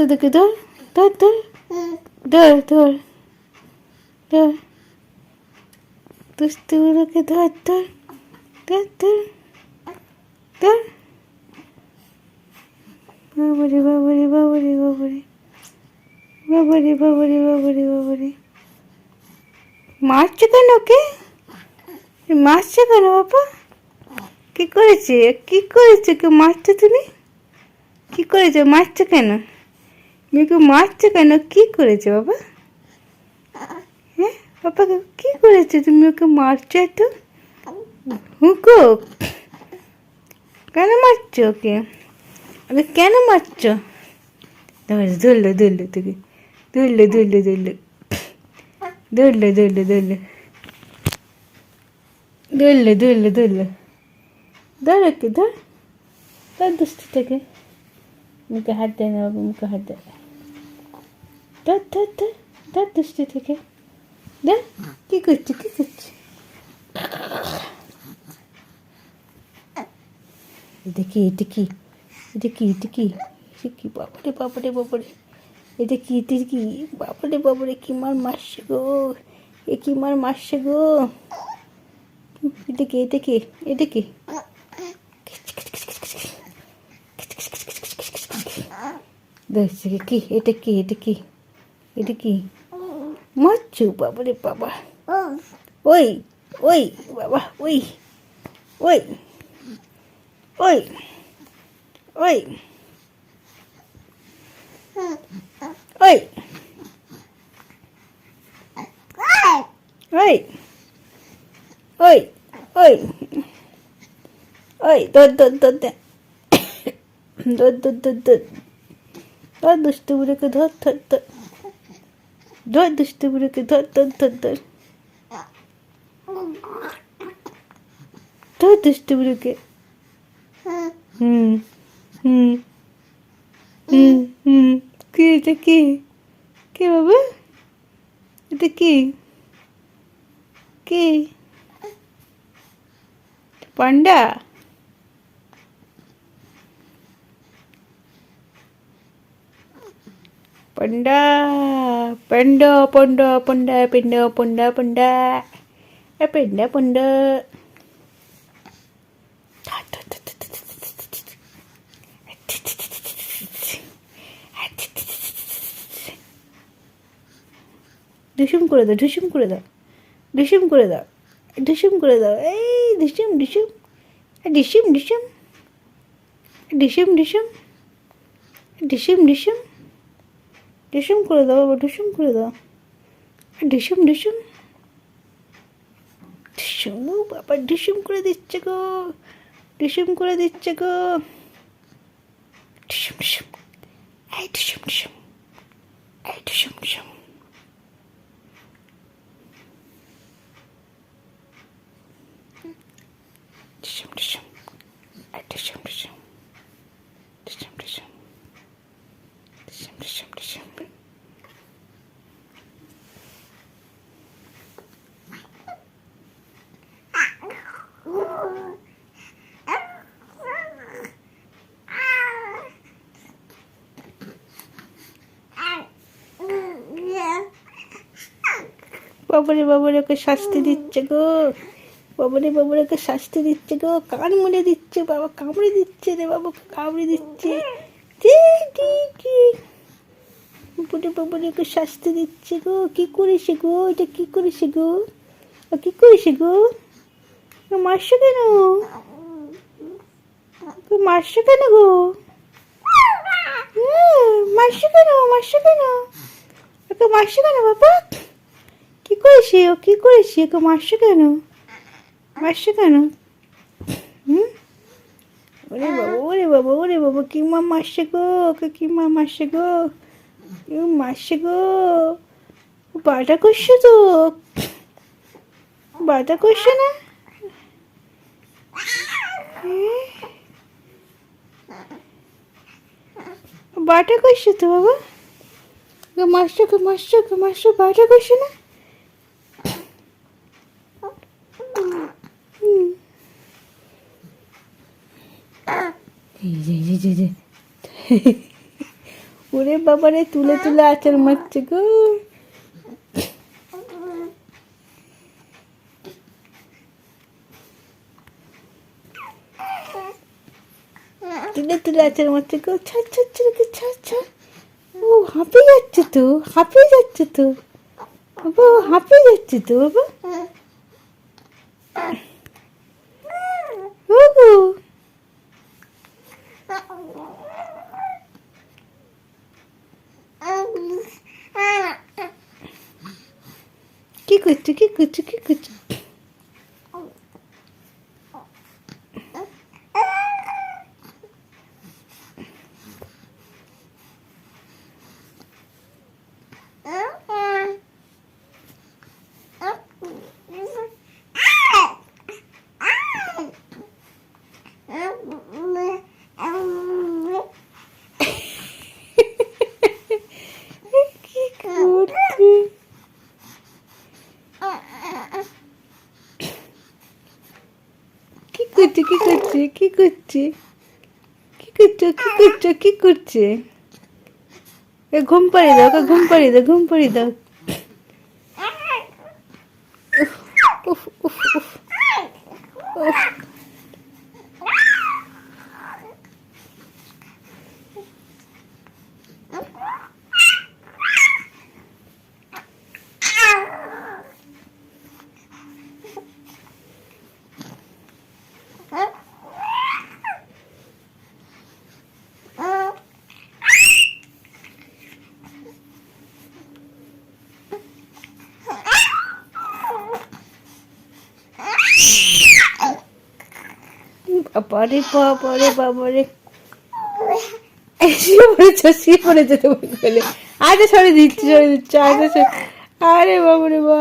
দেখি ধর ধর ধর ধর ধর ধর দুষ্টুগুলোকে ধর ধর ধর ধর ধর বাবারে বাবারে বাবারে বাবারে বাবারে বাবারে বাবারে বাবারে মারছো কেন ওকে? মারছো কেন বাবা? কি করেছে কি করেছে কে মারছো তুমি? কি করেছে মারছো কেন? মেয়েকে মারছো কেন? কি করেছে বাবা? হ্যাঁ বাবা কি করেছে তুমি ওকে মারছো এত? হুকো কেন মারছো ওকে? ওকে কেন মারছো? ধরলো ধরলো তোকে ধরলো ধরলো ধরলো ধরলো ধরলো ধরলো ধরলো ধরলো ধরলো ধর ওকে ধর ধর দুষ্টুটাকে মুখে হাত দেয় না বাবা মুখে হাত দেয় ধর ধর ধর ধর দুষ্টু থেকে ধর কী করছি কী করছি এটা কি এটা কি এটা কি এটা কি এটা কি বাবারে বাবারে বাবারে এটা কি এটা কি বাবারে বাবারে কি মার মারছে গো এ কি মার মারছে গো এটা কি এটা কি এটা কি দেখছি কি এটা কি এটা কি এটা কি মারছো বাবারে বাবা ওই ওই বাবা ওই ওই ওই ওই ওই ওই ওই ওই ওই ধর ধর ধর ধর ধর ধর ধর ধর দুষ্টু বুড়োকে ধর ধর ধর ধর দুষ্টু বুড়োকে ধর ধর ধর ধর ধর দুষ্টু বুড়োকে হুম হুম হুম হুম কি এটা কি কে বাবা এটা কি কে পান্ডা পান্ডা পান্ডা পান্ডা পান্ডা পান্ডা পান্ডা পান্ডা পান্ডা পান্ডা ঢুসুম করে দাও ঢুসুম করে দাও ঢুসুম করে দাও ঢুসুম করে দাও এই ঢুসুম ঢুসুম ঢুসুম ঢুসুম ঢুসুম ঢুসুম ঢুসুম ঢুসুম ঢুসুম করে দাও বাবা ঢুসুম করে দাও ঢুসুম ঢুসুম ঢুসুম বাবা ঢুসুম করে দিচ্ছে গো ঢুসুম করে দিচ্ছে গো ঢুসুম ঢুসুম এই ঢুসুম ঢুসুম এই ঢুসুম ঢুসুম ঢুসুম ঢুসুম এই ঢুসুম ঢুসুম ঢুসুম ঢুসুম ঢুসুম ঢুসুম ঢুসুম বাবারে বাবারে ওকে শাস্তি দিচ্ছে গো বাবারে বাবারে ওকে শাস্তি দিচ্ছে গো কান মুড়ে দিচ্ছে বাবা কামড়ে দিচ্ছে রে বাবা কামড়ে দিচ্ছে বাবারে বাবারে ওকে শাস্তি দিচ্ছে গো কি করেছে গো এটা কি করেছে গো কি করেছে গো মারছো কেন মারছো কেন গো মারছো কেন মারছো কেন ওকে মারছো কেন বাবা কি করেছে ও কি করেছে ওকে মারছো কেন মারছো কেন হুম ওরে বাবা ওরে বাবা কি মা মারছে গো ওকে কি মা মারছে গো মারছে গো বাটা করছো তো বাটা করছো না বাটা করছো তো বাবা মারছো মারছো বাটা করছো না ওরে বাবারে, তুলে তুলে আচার মারছে গো। তুলে তুলে আচার মারছে গো। ছাড় ছাড় ছাড় গো, ছাড় ছাড়। ও হাঁপিয়ে যাচ্ছে তো, হাঁপিয়ে যাচ্ছে তো বাবা, হাঁপিয়ে যাচ্ছে তো বাবা। ও গো, কি করছো, কি করছো, কি করছো? কি করছে? কি করছে, কি করছে, কি করছে, কি করছো, কি করছো, কি করছে? এ ঘুম পাড়িয়ে দাও, ওকে ঘুম পাড়িয়ে দাও, ঘুম পাড়িয়ে দাও। উফ উফ উফ উফ। বাবারে বাবারে বাবারে, শুয়ে পড়েছে, শুয়ে পড়েছে তোমার কোলে। আরে সরে দিচ্ছি, সরে দিচ্ছি, আরে বাবারে বা।